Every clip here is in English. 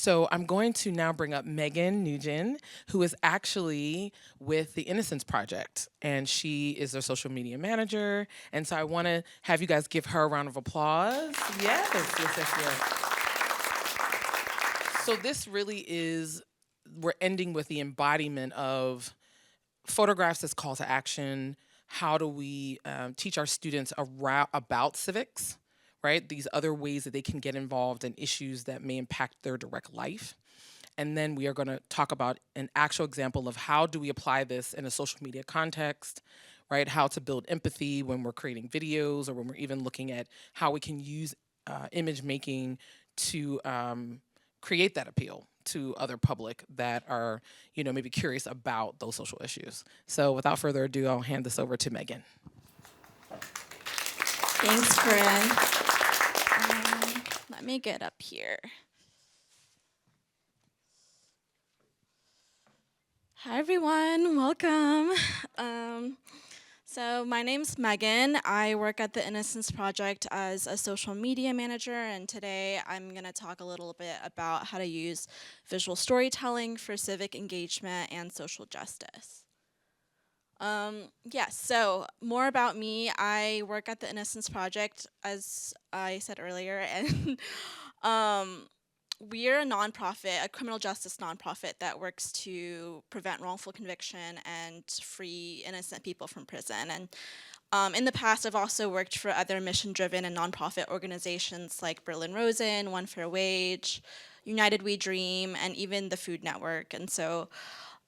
So I'm going to now bring up Megan Nugent, who is actually with the Innocence Project, and she is their social media manager. And so I want to have you guys give her a round of applause. Yes, yes, yes, yes. So this really is, we're ending with the embodiment of photographs as call to action. How do we teach our students about civics, right? These other ways that they can get involved in issues that may impact their direct life. And then we are going to talk about an actual example of how do we apply this in a social media context, right? How to build empathy when we're creating videos or when we're even looking at how we can use image making to create that appeal to other public that are, maybe curious about those social issues. So without further ado, I'll hand this over to Megan. Thanks, Corinne. Let me get up here. Hi, everyone. Welcome. So my name's Megan. I work at the Innocence Project as a social media manager, and today I'm going to talk a little bit about how to use visual storytelling for civic engagement and social justice. Yes, so more about me. I work at the Innocence Project, as I said earlier, and we're a nonprofit, a criminal justice nonprofit that works to prevent wrongful conviction and free innocent people from prison. And in the past, I've also worked for other mission-driven and nonprofit organizations like Berlin Rosen, One Fair Wage, United We Dream, and even the Food Network. And so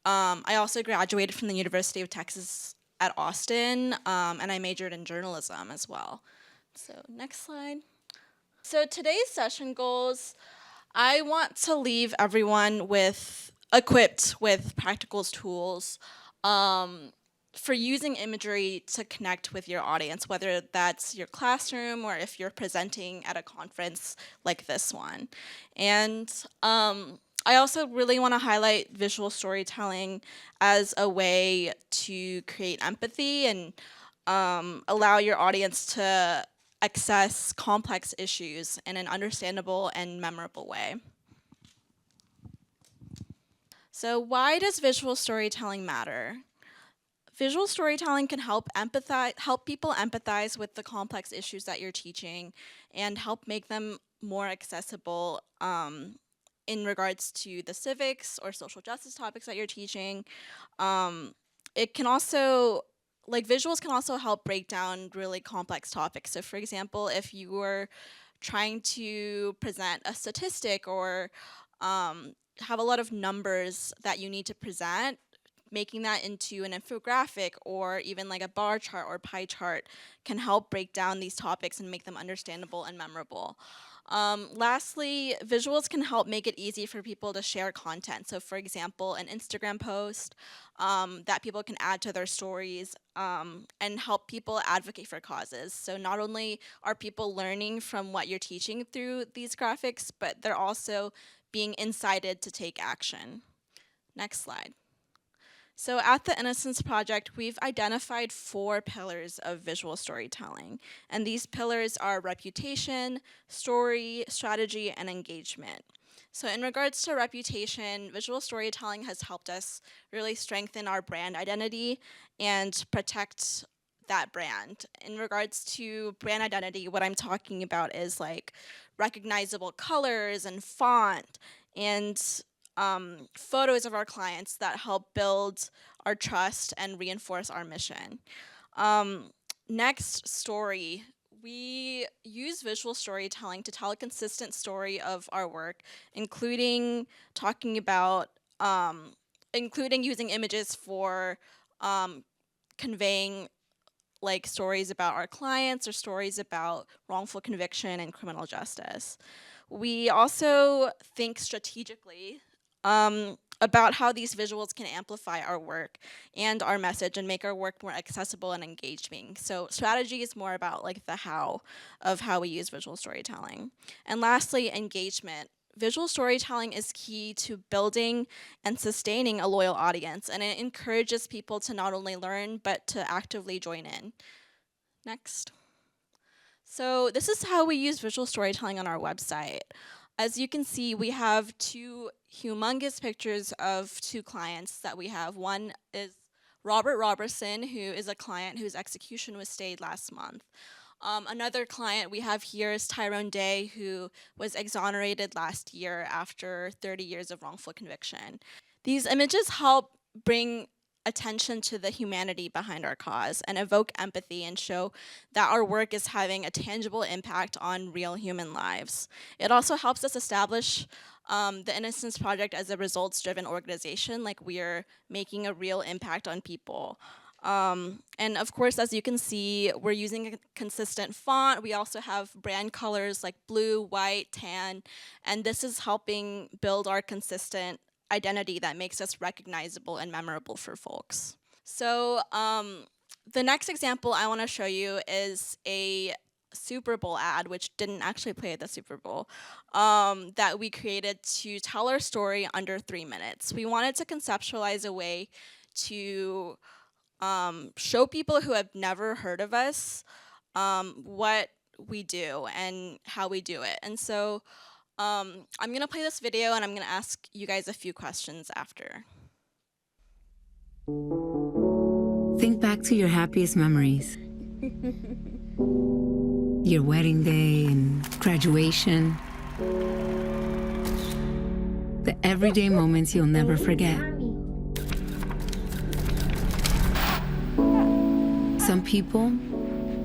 I also graduated from the University of Texas at Austin, and I majored in journalism as well. So next slide. So today's session goals, I want to leave everyone equipped with practical tools for using imagery to connect with your audience, whether that's your classroom or if you're presenting at a conference like this one. And I also really want to highlight visual storytelling as a way to create empathy and allow your audience to access complex issues in an understandable and memorable way. So why does visual storytelling matter? Visual storytelling can help people empathize with the complex issues that you're teaching and help make them more accessible in regards to the civics or social justice topics that you're teaching. It can also, visuals can also help break down really complex topics. So for example, if you were trying to present a statistic or have a lot of numbers that you need to present, making that into an infographic or even like a bar chart or pie chart can help break down these topics and make them understandable and memorable. Lastly, visuals can help make it easy for people to share content. So for example, an Instagram post that people can add to their stories and help people advocate for causes. So not only are people learning from what you're teaching through these graphics, but they're also being incited to take action. Next slide. So at the Innocence Project, we've identified 4 pillars of visual storytelling. And these pillars are reputation, story, strategy, and engagement. So in regards to reputation, visual storytelling has helped us really strengthen our brand identity and protect that brand. In regards to brand identity, what I'm talking about is like recognizable colors and font and photos of our clients that help build our trust and reinforce our mission. Next, story. We use visual storytelling to tell a consistent story of our work, including talking about, including using images for conveying like stories about our clients or stories about wrongful conviction and criminal justice. We also think strategically about how these visuals can amplify our work and our message and make our work more accessible and engaging. So strategy is more about like the how of how we use visual storytelling. And lastly, engagement. Visual storytelling is key to building and sustaining a loyal audience, and it encourages people to not only learn, but to actively join in. Next. So this is how we use visual storytelling on our website. As you can see, we have two humongous pictures of two clients that we have. One is Robert Robertson, who is a client whose execution was stayed last month. Another client we have here is Tyrone Day, who was exonerated last year after 30 years of wrongful conviction. These images help bring attention to the humanity behind our cause and evoke empathy and show that our work is having a tangible impact on real human lives. It also helps us establish the Innocence Project as a results-driven organization, like we're making a real impact on people. And of course, as you can see, we're using a consistent font. We also have brand colors like blue, white, tan, and this is helping build our consistent identity that makes us recognizable and memorable for folks. So the next example I want to show you is a Super Bowl ad, which didn't actually play at the Super Bowl, that we created to tell our story under 3 minutes. We wanted to conceptualize a way to show people who have never heard of us what we do and how we do it. And so I'm gonna play this video and I'm gonna ask you guys a few questions after. Think back to your happiest memories. Your wedding day and graduation. The everyday moments you'll never forget. Some people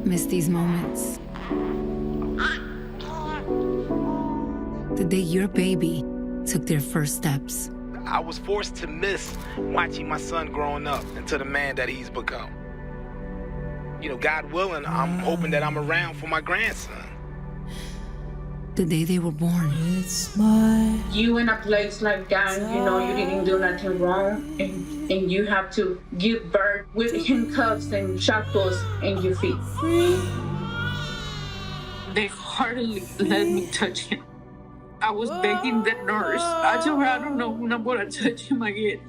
miss these moments. The day your baby took their first steps. I was forced to miss watching my son growing up into the man that he's become. You know, God willing, I'm hoping that I'm around for my grandson. The day they were born. You in a place like that, you know, you didn't do nothing wrong, and you have to give birth with handcuffs and shackles in your feet. They hardly let me touch him. I was begging the nurse. I told her, I don't know when I'm gonna touch him again.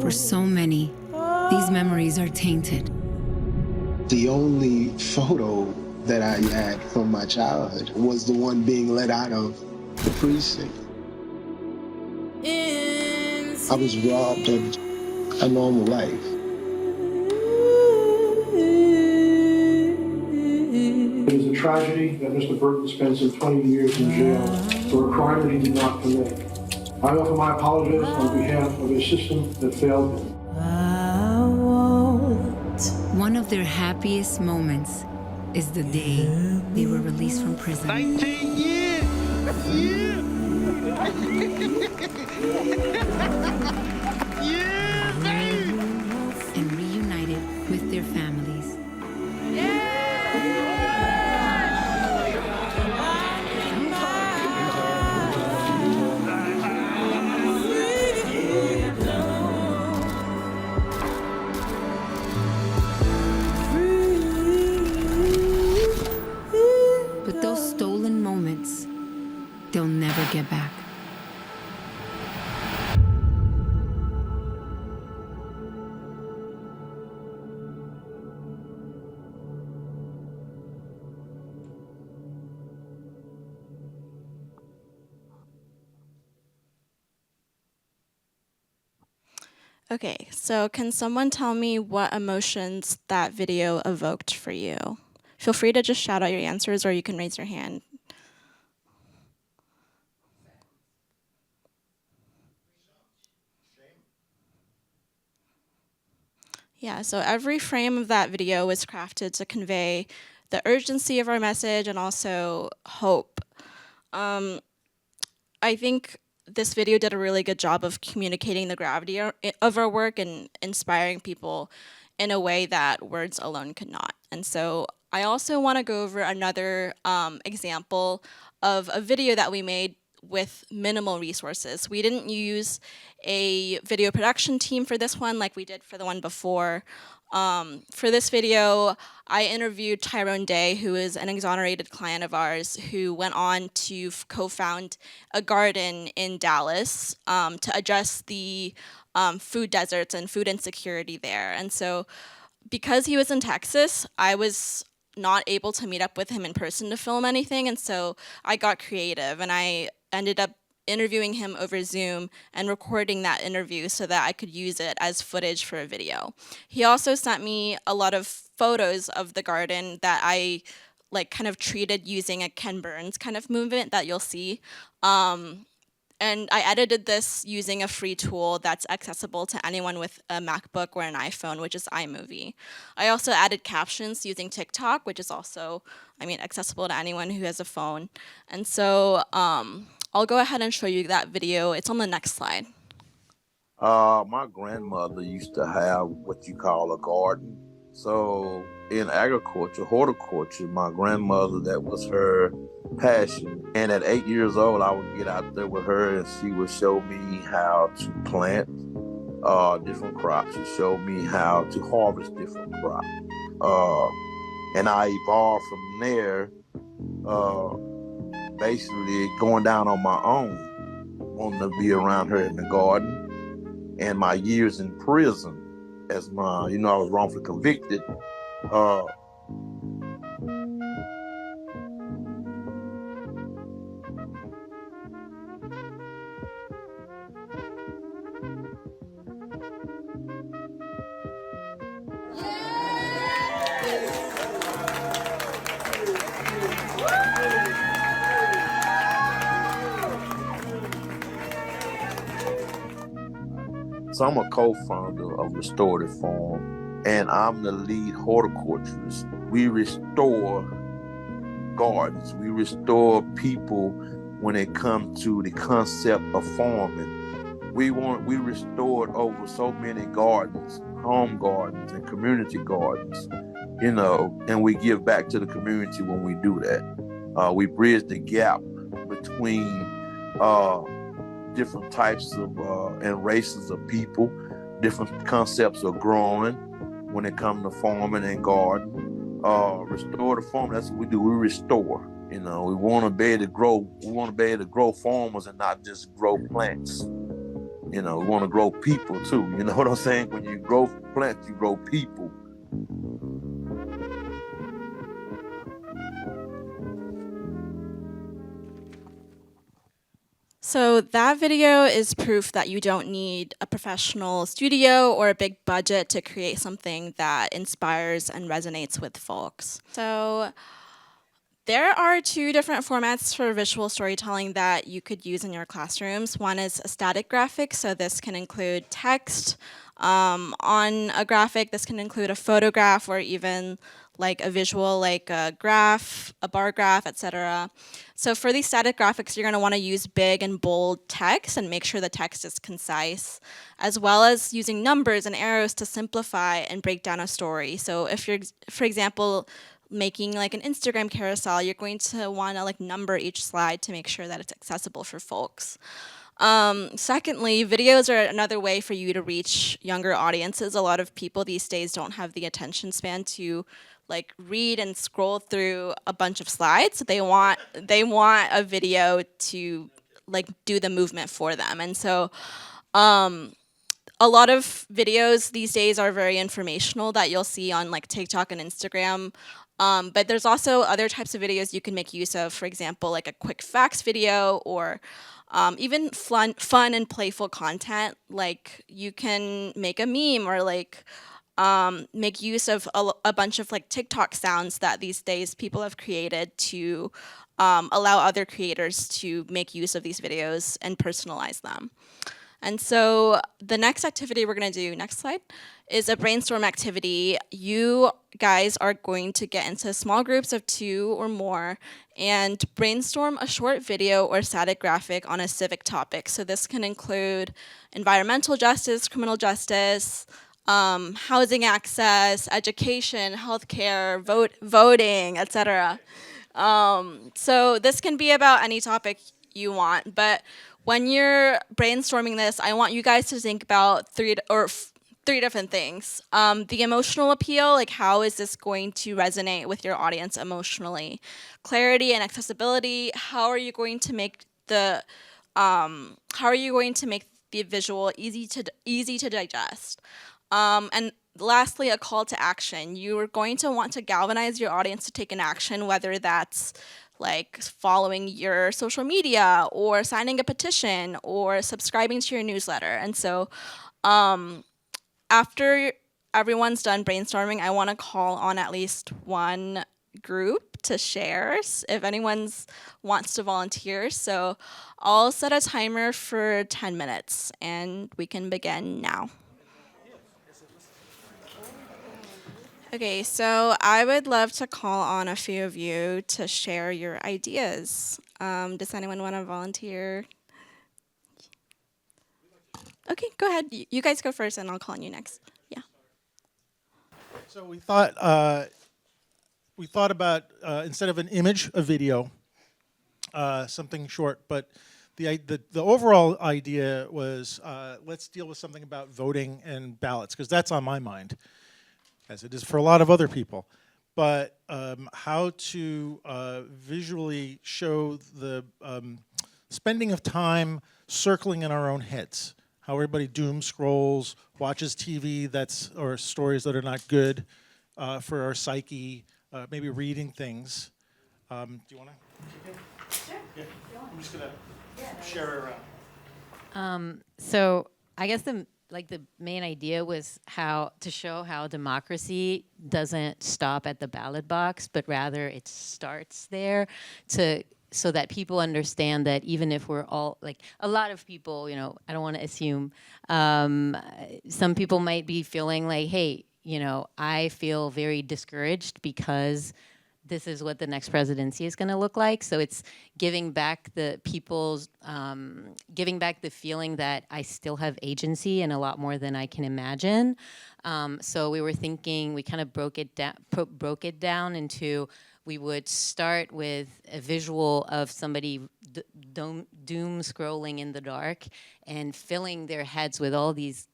For so many, these memories are tainted. The only photo that I had from my childhood was the one being let out of the precinct. I was robbed of a normal life. It is a tragedy that Mr. Burton spent some 20 years in jail for a crime that he did not commit. I offer my apologies on behalf of a system that failed him. One of their happiest moments is the day they were released from prison. 19 years! Yeah, baby! And reunited with their families. But those stolen moments, they'll never get back. Okay, so can someone tell me what emotions that video evoked for you? Feel free to just shout out your answers or you can raise your hand. Yeah, so every frame of that video was crafted to convey the urgency of our message and also hope. I think this video did a really good job of communicating the gravity of our work and inspiring people in a way that words alone could not. And so I also want to go over another example of a video that we made with minimal resources. We didn't use a video production team for this one like we did for the one before. For this video, I interviewed Tyrone Day, who is an exonerated client of ours who went on to co-found a garden in Dallas to address the food deserts and food insecurity there. And so because he was in Texas, I was not able to meet up with him in person to film anything, and so I got creative and I ended up interviewing him over Zoom and recording that interview so that I could use it as footage for a video. He also sent me a lot of photos of the garden that I like kind of treated using a Ken Burns kind of movement that you'll see. And I edited this using a free tool that's accessible to anyone with a MacBook or an iPhone, which is iMovie. I also added captions using TikTok, which is also, I mean, accessible to anyone who has a phone. And so I'll go ahead and show you that video. It's on the next slide. My grandmother used to have what you call a garden. So in agriculture, horticulture, my grandmother, that was her passion. And at 8 years old, I would get out there with her and she would show me how to plant different crops. She showed me how to harvest different crops. And I evolved from there, basically going down on my own, wanting to be around her in the garden. And my years in prison, as I was wrongfully convicted. So I'm a co-founder of Restorative Farm, and I'm the lead horticulturist. We restore gardens. We restore people when it comes to the concept of farming. We restored over so many gardens, home gardens and community gardens, and we give back to the community when we do that. We bridge the gap between different types of and races of people, different concepts of growing when it comes to farming and garden. Restore the farm, that's what we do. We restore. We want to be able to grow. We want to be able to grow farmers and not just grow plants. We want to grow people too. You know what I'm saying? When you grow plants, you grow people. So that video is proof that you don't need a professional studio or a big budget to create something that inspires and resonates with folks. So there are two different formats for visual storytelling that you could use in your classrooms. One is a static graphic, so this can include text on a graphic. This can include a photograph or even like a visual, like a graph, a bar graph, etc. So for these static graphics, you're going to want to use big and bold text and make sure the text is concise, as well as using numbers and arrows to simplify and break down a story. So if you're, for example, making like an Instagram carousel, you're going to want to like number each slide to make sure that it's accessible for folks. Secondly, videos are another way for you to reach younger audiences. A lot of people these days don't have the attention span to like read and scroll through a bunch of slides. They want a video to like do the movement for them. And so a lot of videos these days are very informational that you'll see on like TikTok and Instagram. But there's also other types of videos you can make use of, for example, like a quick facts video or even fun and playful content. Like you can make a meme or like make use of a bunch of like TikTok sounds that these days people have created to allow other creators to make use of these videos and personalize them. And so the next activity we're going to do, next slide, is a brainstorm activity. You guys are going to get into small groups of 2 or more and brainstorm a short video or static graphic on a civic topic. So this can include environmental justice, criminal justice, housing access, education, healthcare, voting, etc. So this can be about any topic you want, but when you're brainstorming this, I want you guys to think about three different things. The emotional appeal, like how is this going to resonate with your audience emotionally? Clarity and accessibility, how are you going to make the visual easy to digest? And lastly, a call to action. You are going to want to galvanize your audience to take an action, whether that's like following your social media or signing a petition or subscribing to your newsletter. And so after everyone's done brainstorming, I want to call on at least one group to share if anyone wants to volunteer. So I'll set a timer for 10 minutes and we can begin now. Okay, so I would love to call on a few of you to share your ideas. Does anyone want to volunteer? Okay, go ahead. You guys go first and I'll call on you next. Yeah. So we thought about instead of an image, a video, something short. But the overall idea was let's deal with something about voting and ballots, because that's on my mind, as it is for a lot of other people. But how to visually show the spending of time circling in our own heads. How everybody doom scrolls, watches TV or stories that are not good for our psyche, maybe reading things. Do you want to? Sure. Yeah. I'm just going to share it around. So I guess the main idea was to show how democracy doesn't stop at the ballot box, but rather it starts there so that people understand that even if we're all, like, a lot of people, I don't want to assume, some people might be feeling like, hey, I feel very discouraged because this is what the next presidency is going to look like. So it's giving back the feeling that I still have agency and a lot more than I can imagine. So we were thinking, we kind of broke it down into, we would start with a visual of somebody doom scrolling in the dark and filling their heads with all these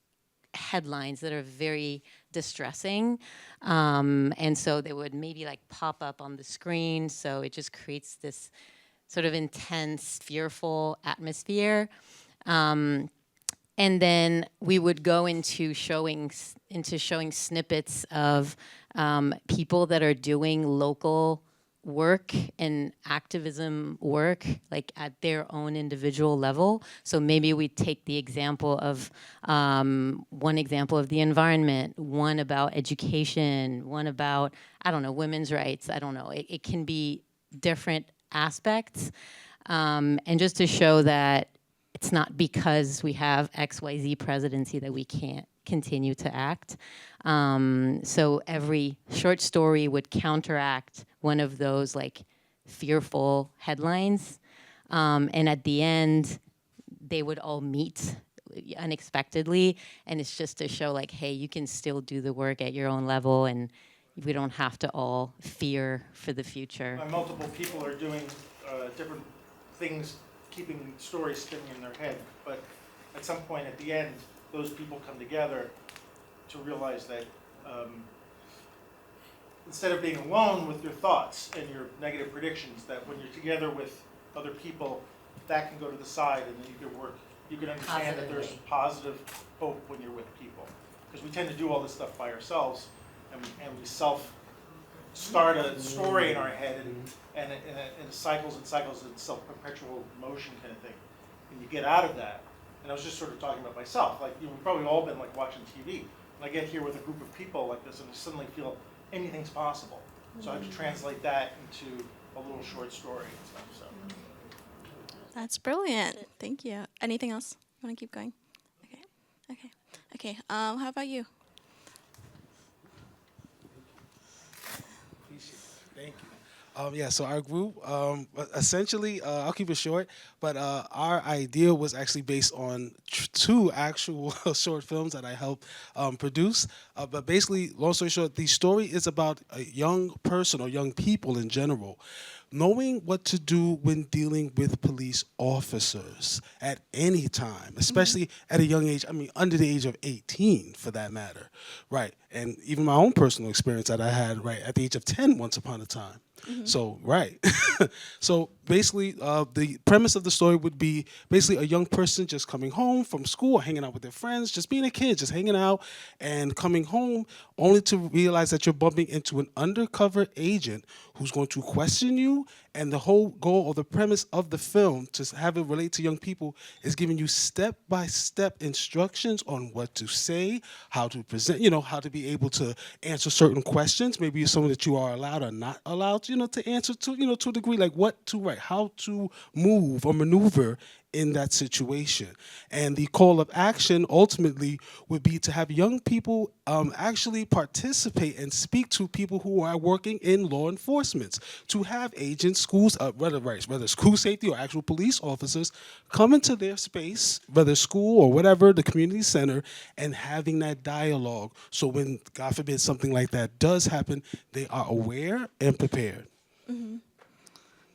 headlines that are very distressing. And so they would maybe like pop up on the screen. So it just creates this sort of intense, fearful atmosphere. And then we would go into showing snippets of people that are doing local work and activism work, like at their own individual level. So maybe we take the example of one example of the environment, one about education, one about, I don't know, women's rights. I don't know. It can be different aspects. And just to show that it's not because we have XYZ presidency that we can't continue to act. So every short story would counteract one of those like fearful headlines. And at the end, they would all meet unexpectedly. And it's just to show like, hey, you can still do the work at your own level and we don't have to all fear for the future. Multiple people are doing different things, keeping stories spinning in their head. But at some point at the end, those people come together to realize that instead of being alone with your thoughts and your negative predictions, that when you're together with other people, that can go to the side and then you can work, you can understand that there's positive hope when you're with people. Because we tend to do all this stuff by ourselves and we start a story in our head and it cycles and cycles in self-perpetual motion kind of thing. And you get out of that. And I was just sort of talking about myself. Like, we've probably all been like watching TV. And I get here with a group of people like this and I suddenly feel anything's possible. So I have to translate that into a little short story and stuff. So That's brilliant. Thank you. Anything else? You want to keep going? Okay. How about you? Thank you. Yeah, so our group, essentially, I'll keep it short, but our idea was actually based on two actual short films that I helped produce. But basically, long story short, the story is about a young person or young people in general knowing what to do when dealing with police officers at any time, especially at a young age, I mean, under the age of 18, for that matter, right? And even my own personal experience that I had, right, at the age of 10 once upon a time. So, right. So basically, the premise of the story would be basically a young person just coming home from school, hanging out with their friends, just being a kid, just hanging out and coming home only to realize that you're bumping into an undercover agent who's going to question you. And the whole goal or the premise of the film, to have it relate to young people, is giving you step-by-step instructions on what to say, how to present, how to be able to answer certain questions. Maybe it's something that you are allowed or not allowed, to answer to, to a degree, like what to write, how to move or maneuver in that situation. And the call of action ultimately would be to have young people actually participate and speak to people who are working in law enforcement, to have agents, schools, whether school safety or actual police officers, come into their space, whether school or whatever, the community center, and having that dialogue. So when, God forbid, something like that does happen, they are aware and prepared.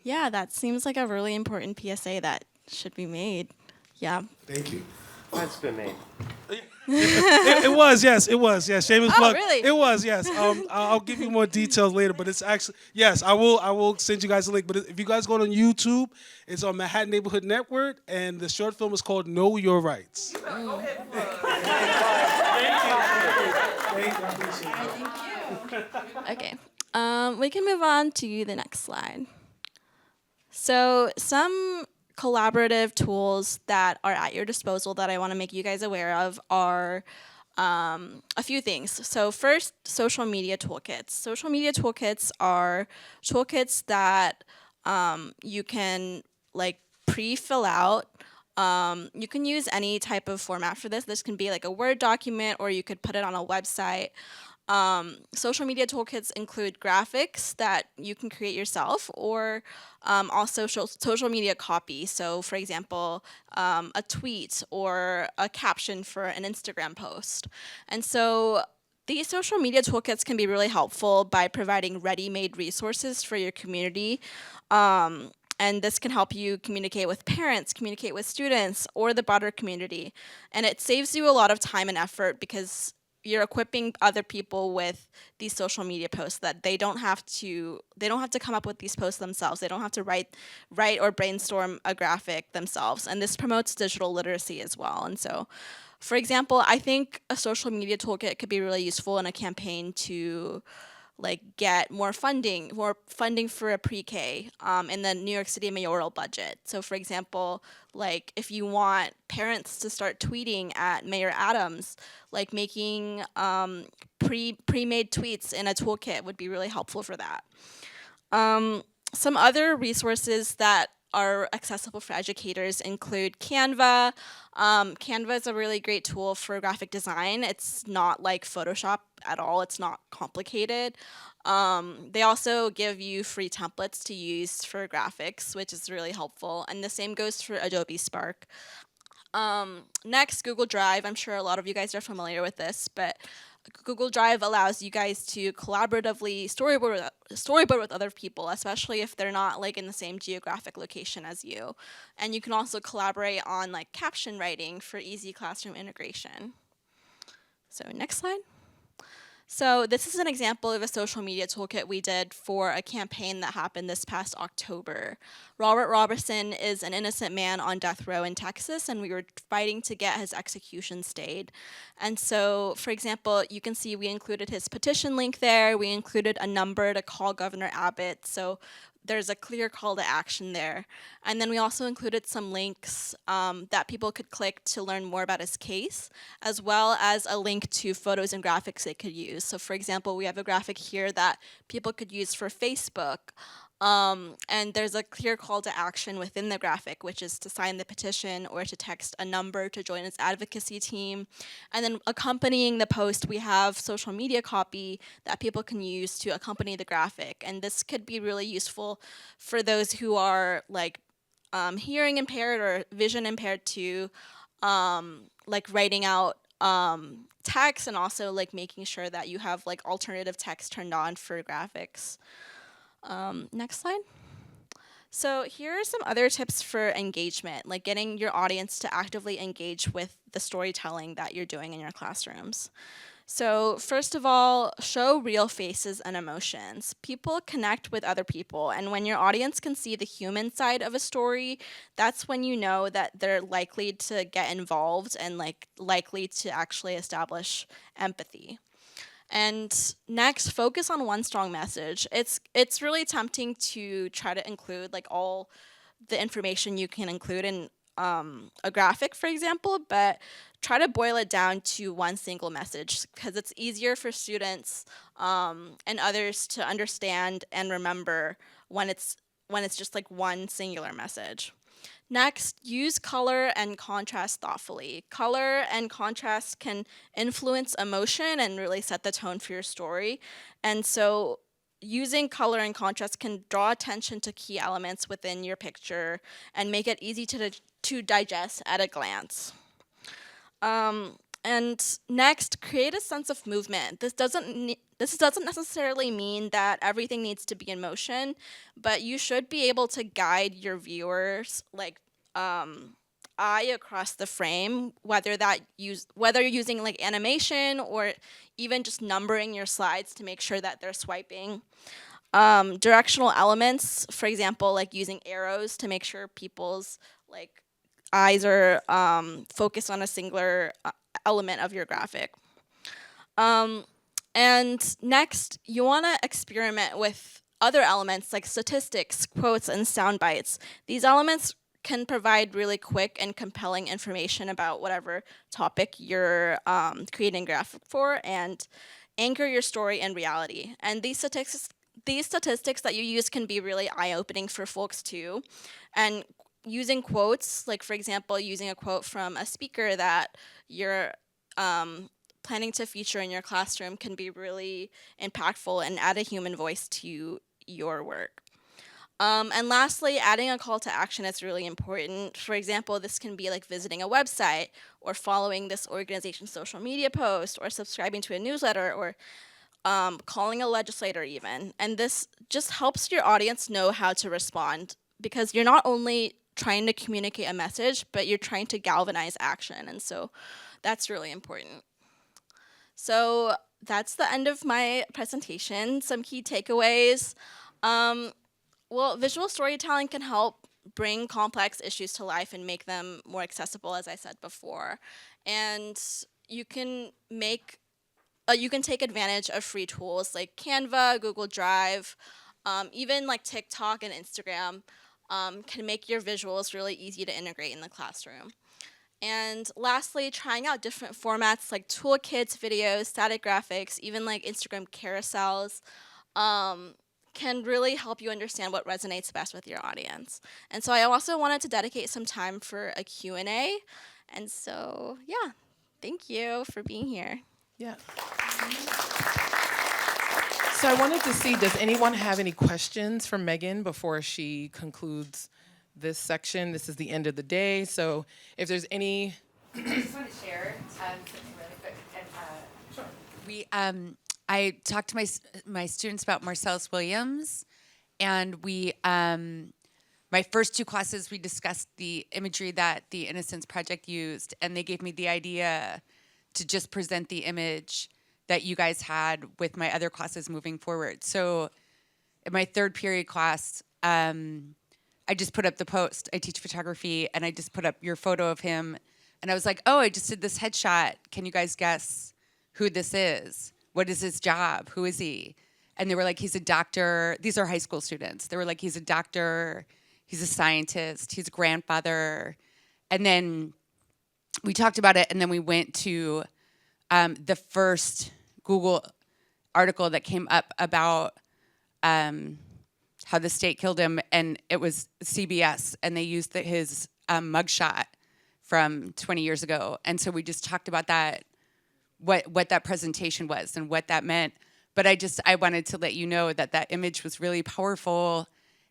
Yeah, that seems like a really important PSA that should be made. Yeah. Thank you. That's been made. It was, yes. Shameless plug. Really? It was, yes. I'll give you more details later, but it's actually, yes, I will send you guys a link. But if you guys go on YouTube, it's on Manhattan Neighborhood Network, and the short film is called Know Your Rights. Okay. We can move on to the next slide. So some collaborative tools that are at your disposal that I want to make you guys aware of are a few things. So first, social media toolkits. Social media toolkits are toolkits that you can pre-fill out. You can use any type of format for this. This can be like a Word document, or you could put it on a website. Social media toolkits include graphics that you can create yourself, or also social media copy. So for example, a tweet or a caption for an Instagram post. And so these social media toolkits can be really helpful by providing ready-made resources for your community. And this can help you communicate with parents, communicate with students, or the broader community. And it saves you a lot of time and effort because you're equipping other people with these social media posts that they don't have to come up with these posts themselves. They don't have to write or brainstorm a graphic themselves. And this promotes digital literacy as well. And so, for example, I think a social media toolkit could be really useful in a campaign to get more funding for a pre-K in the New York City mayoral budget. So for example, if you want parents to start tweeting at Mayor Adams, making pre-made tweets in a toolkit would be really helpful for that. Some other resources that are accessible for educators include Canva. Canva is a really great tool for graphic design. It's not like Photoshop at all. It's not complicated. They also give you free templates to use for graphics, which is really helpful. And the same goes for Adobe Spark. Next, Google Drive. I'm sure a lot of you guys are familiar with this, but Google Drive allows you guys to collaboratively storyboard with other people, especially if they're not in the same geographic location as you. And you can also collaborate on caption writing for easy classroom integration. So next slide. So this is an example of a social media toolkit we did for a campaign that happened this past October. Robert Robertson is an innocent man on death row in Texas, and we were fighting to get his execution stayed. And so, for example, you can see we included his petition link there. We included a number to call Governor Abbott. So there's a clear call to action there. And then we also included some links that people could click to learn more about his case, as well as a link to photos and graphics they could use. So for example, we have a graphic here that people could use for Facebook. And there's a clear call to action within the graphic, which is to sign the petition or to text a number to join its advocacy team. And then accompanying the post, we have social media copy that people can use to accompany the graphic. And this could be really useful for those who are hearing impaired or vision impaired too, writing out text, and also making sure that you have alternative text turned on for graphics. Next slide. So here are some other tips for engagement, getting your audience to actively engage with the storytelling that you're doing in your classrooms. So, first of all, show real faces and emotions. People connect with other people, and when your audience can see the human side of a story, that's when you know that they're likely to get involved and likely to actually establish empathy. And next, focus on one strong message. It's really tempting to try to include like all the information you can include in a graphic, for example, but try to boil it down to one single message because it's easier for students and others to understand and remember when it's just like one singular message. Next, use color and contrast thoughtfully. Color and contrast can influence emotion and really set the tone for your story. And so, using color and contrast can draw attention to key elements within your picture and make it easy to digest at a glance. And next, create a sense of movement. This doesn't necessarily mean that everything needs to be in motion, but you should be able to guide your viewers eye across the frame, whether you're using like animation or even just numbering your slides to make sure that they're swiping. Directional elements, for example, like using arrows to make sure people's like eyes are focused on a singular element of your graphic. And next, you want to experiment with other elements like statistics, quotes, and sound bites. These elements can provide really quick and compelling information about whatever topic you're creating a graphic for and anchor your story in reality. And these statistics that you use can be really eye-opening for folks too. And using quotes, like for example, using a quote from a speaker that you're planning to feature in your classroom can be really impactful and add a human voice to your work. And lastly, adding a call to action is really important. For example, this can be like visiting a website or following this organization's social media post or subscribing to a newsletter or calling a legislator even. And this just helps your audience know how to respond because you're not only trying to communicate a message, but you're trying to galvanize action. And so that's really important. So that's the end of my presentation. Some key takeaways. Well, visual storytelling can help bring complex issues to life and make them more accessible, as I said before. And you can take advantage of free tools like Canva, Google Drive, even like TikTok and Instagram can make your visuals really easy to integrate in the classroom. And lastly, trying out different formats like toolkits, videos, static graphics, even like Instagram carousels, can really help you understand what resonates best with your audience. And so I also wanted to dedicate some time for a Q&A. And so, yeah, thank you for being here. Yeah. So I wanted to see, does anyone have any questions for Megan before she concludes this section? This is the end of the day, so if there's any... I just want to share something really quick. Sure. I talked to my students about Marcellus Williams, and my first two classes, we discussed the imagery that the Innocence Project used, and they gave me the idea to just present the image that you guys had with my other classes moving forward. So in my third period class, I just put up the post. I teach photography, and I just put up your photo of him. And I was like, oh, I just did this headshot. Can you guys guess who this is? What is his job? Who is he? And they were like, he's a doctor. These are high school students. They were like, he's a doctor. He's a scientist. He's a grandfather. And then we talked about it, and then we went to the first Google article that came up about how the state killed him, and it was CBS, and they used his mugshot from 20 years ago. And so we just talked about that, what that presentation was and what that meant. But I wanted to let you know that that image was really powerful,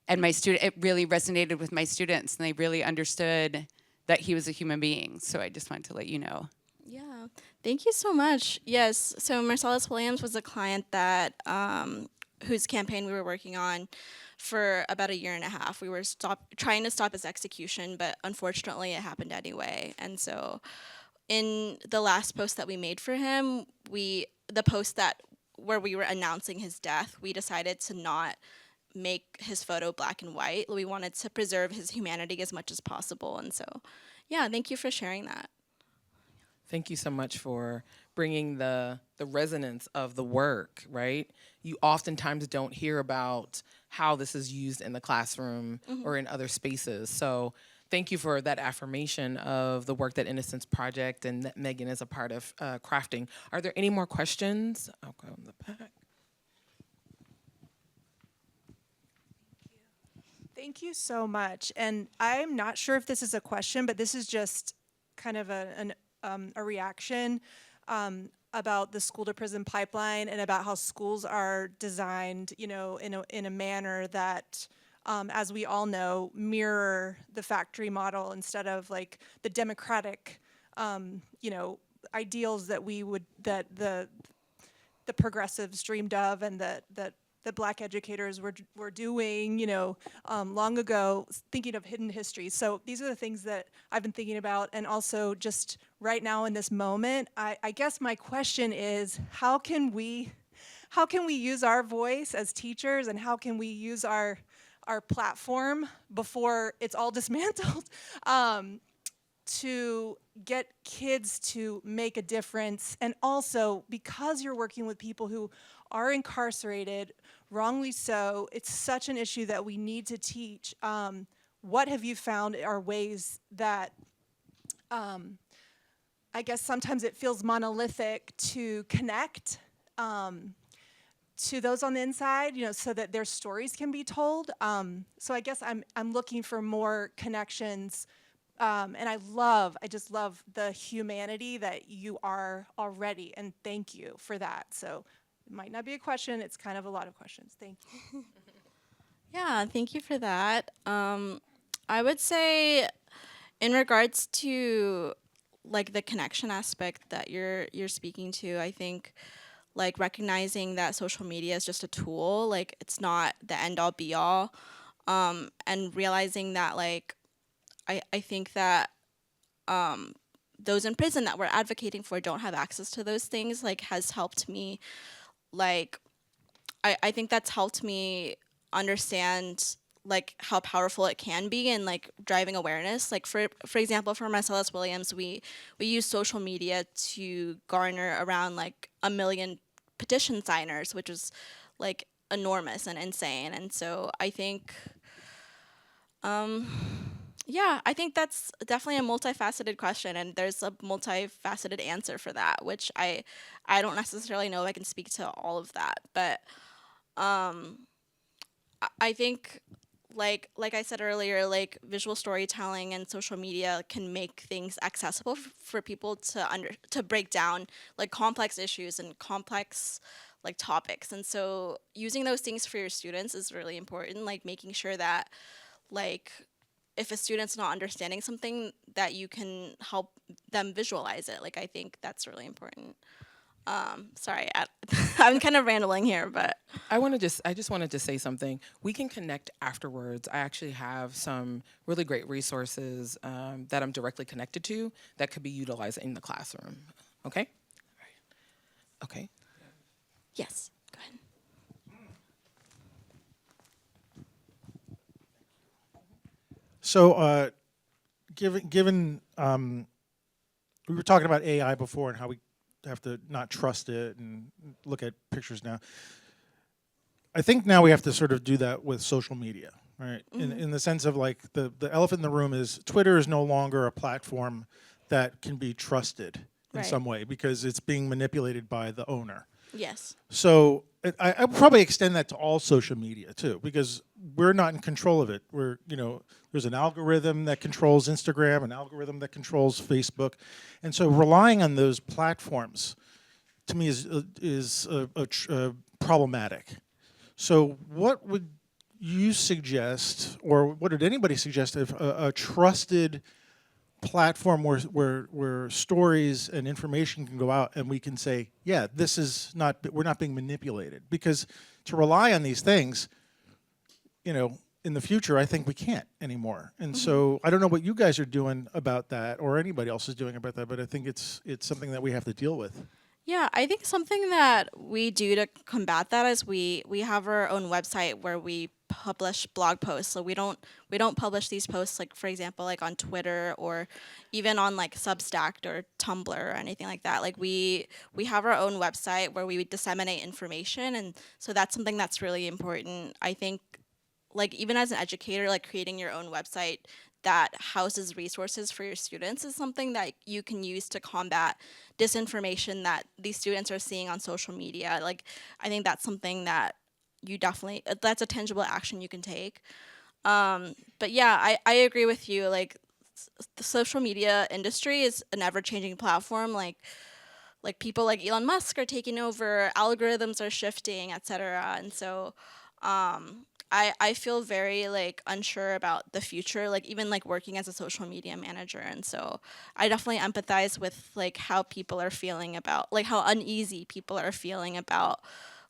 and it really resonated with my students, and they really understood that he was a human being. So I just wanted to let you know. Yeah, thank you so much. Yes, so Marcellus Williams was a client that whose campaign we were working on for about 1.5 years. We were trying to stop his execution, but unfortunately it happened anyway. And so in the last post that we made for him, the post that where we were announcing his death, we decided to not make his photo black and white. We wanted to preserve his humanity as much as possible. And so, yeah, thank you for sharing that. Thank you so much for bringing the resonance of the work, right? You oftentimes don't hear about how this is used in the classroom or in other spaces. So thank you for that affirmation of the work that Innocence Project and that Megan is a part of crafting. Are there any more questions? I'll go in the back. Thank you so much. And I'm not sure if this is a question, but this is just kind of a reaction about the school to prison pipeline and about how schools are designed, you know, in a manner that, as we all know, mirror the factory model instead of like the democratic, you know, ideals that the progressives dreamed of and that the Black educators were doing, you know, long ago, thinking of hidden histories. So these are the things that I've been thinking about, and also just right now in this moment, I guess my question is, how can we use our voice as teachers, and how can we use our platform before it's all dismantled to get kids to make a difference? And also, because you're working with people who are incarcerated, wrongly so, it's such an issue that we need to teach. What have you found are ways that, I guess sometimes it feels monolithic to connect to those on the inside, you know, so that their stories can be told. So I guess I'm looking for more connections. And I just love the humanity that you are already, and thank you for that. So it might not be a question, it's kind of a lot of questions. Thank you. Yeah, thank you for that. I would say in regards to like the connection aspect that you're speaking to, I think like recognizing that social media is just a tool, like it's not the end all be all, and realizing that like I think that those in prison that we're advocating for don't have access to those things, like has helped me, like I think that's helped me understand like how powerful it can be and like driving awareness. Like for example, for Marcellus Williams, we use social media to garner around like 1 million petition signers, which is like enormous and insane. And so I think yeah, I think that's definitely a multifaceted question, and there's a multifaceted answer for that, which I don't necessarily know if I can speak to all of that, but I think like I said earlier, like visual storytelling and social media can make things accessible for people to break down like complex issues and complex like topics. And so using those things for your students is really important, like making sure that like if a student's not understanding something, that you can help them visualize it. Like I think that's really important. Sorry, I'm kind of rambling here, but I just wanted to say something. We can connect afterwards. I actually have some really great resources that I'm directly connected to that could be utilized in the classroom. Okay? Okay. yes, go ahead. So, given we were talking about AI before and how we have to not trust it and look at pictures now. I think now we have to sort of do that with social media, right? In the sense of like the elephant in the room is Twitter is no longer a platform that can be trusted in some way because it's being manipulated by the owner. Yes. So I would probably extend that to all social media too, because we're not in control of it. There's an algorithm that controls Instagram, an algorithm that controls Facebook, and so relying on those platforms, to me, is problematic. So what would you suggest, or what did anybody suggest, if a trusted platform where stories and information can go out and we can say, yeah, we're not being manipulated? Because to rely on these things, in the future, I think we can't anymore. And so I don't know what you guys are doing about that, or anybody else is doing about that, but I think it's something that we have to deal with. Yeah, I think something that we do to combat that is we have our own website where we publish blog posts. So we don't publish these posts, like for example, like on Twitter or even on like Substack or Tumblr or anything like that. Like we have our own website where we disseminate information, and so that's something that's really important. I think, like even as an educator, like creating your own website that houses resources for your students is something that you can use to combat disinformation that these students are seeing on social media. Like, I think that's something that you definitely, that's a tangible action you can take. But yeah, I agree with you. Like, the social media industry is an ever-changing platform. Like people like Elon Musk are taking over, algorithms are shifting, etc. And so, I feel very like unsure about the future, like even like working as a social media manager. And so I definitely empathize with like how people are feeling about, like how uneasy people are feeling about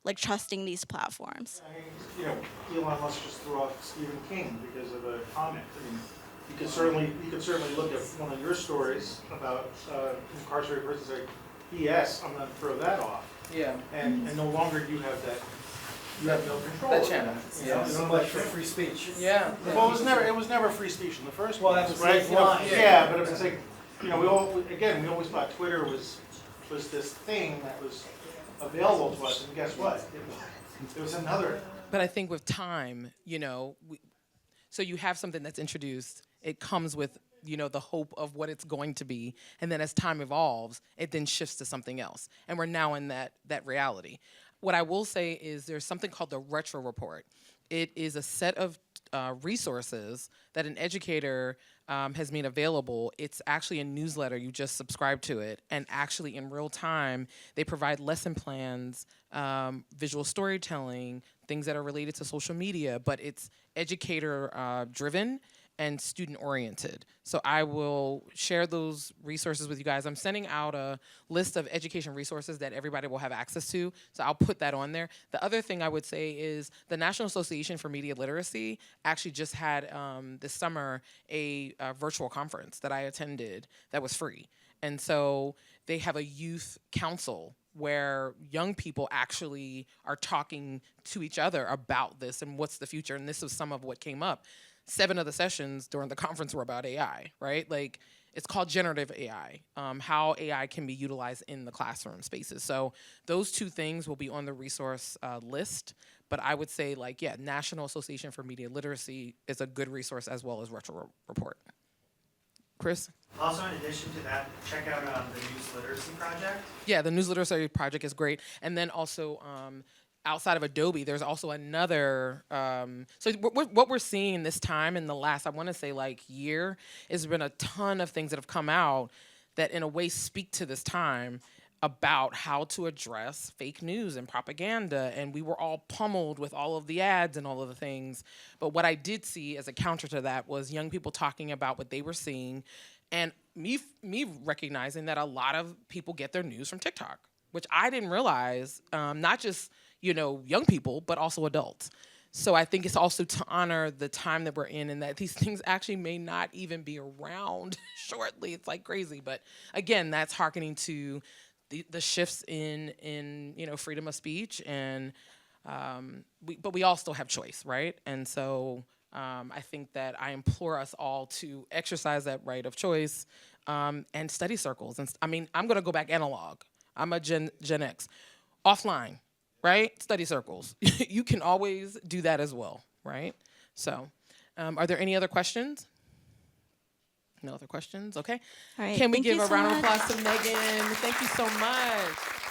like trusting these platforms. I mean, Elon Musk just threw off Stephen King because of a comment. I mean, you could certainly look at one of your stories about incarcerated persons like, BS, I'm going to throw that off. Yeah. And no longer do you have that. You have no control. That over channel. that. Yeah. So much for free speech. Yeah. Well, it was never free speech in the first Well, place, that was right? the line. Yeah, but it's like, we always thought Twitter was this thing that was available to us, and guess what? It was another. But I think with time, so you have something that's introduced, it comes with, the hope of what it's going to be. And then as time evolves, it then shifts to something else. And we're now in that reality. What I will say is there's something called the Retro Report. It is a set of resources that an educator has made available. It's actually a newsletter. You just subscribe to it. And actually in real time, they provide lesson plans, visual storytelling, things that are related to social media, but it's educator driven and student-oriented. So I will share those resources with you guys. I'm sending out a list of education resources that everybody will have access to, so I'll put that on there. The other thing I would say is the National Association for Media Literacy actually just had this summer a virtual conference that I attended that was free. And so they have a youth council where young people actually are talking to each other about this and what's the future, and this is some of what came up. 7 of the sessions during the conference were about AI, right? Like, it's called generative AI, how AI can be utilized in the classroom spaces. So those 2 things will be on the resource list, but I would say, National Association for Media Literacy is a good resource, as well as Retro Report. Chris? Also, in addition to that, check out the News Literacy Project. Yeah, the News Literacy Project is great. And then also, outside of Adobe, there's also another, so what we're seeing this time in the last, I want to say year, has been a ton of things that have come out that in a way speak to this time about how to address fake news and propaganda. And we were all pummeled with all of the ads and all of the things. But what I did see as a counter to that was young people talking about what they were seeing, and me recognizing that a lot of people get their news from TikTok, which I didn't realize, not just young people, but also adults. So I think it's also to honor the time that we're in, and that these things actually may not even be around shortly. It's crazy. But again, that's hearkening to the shifts in freedom of speech, and but we all still have choice, right? And so I think that I implore us all to exercise that right of choice, and study circles. And I'm going to go back analog. I'm a Gen X. Offline, right? Study circles. You can always do that as well, right? So, are there any other questions? No other questions? Okay. All right, Can we thank give you a so round of much. applause to Megan? Thank you so much.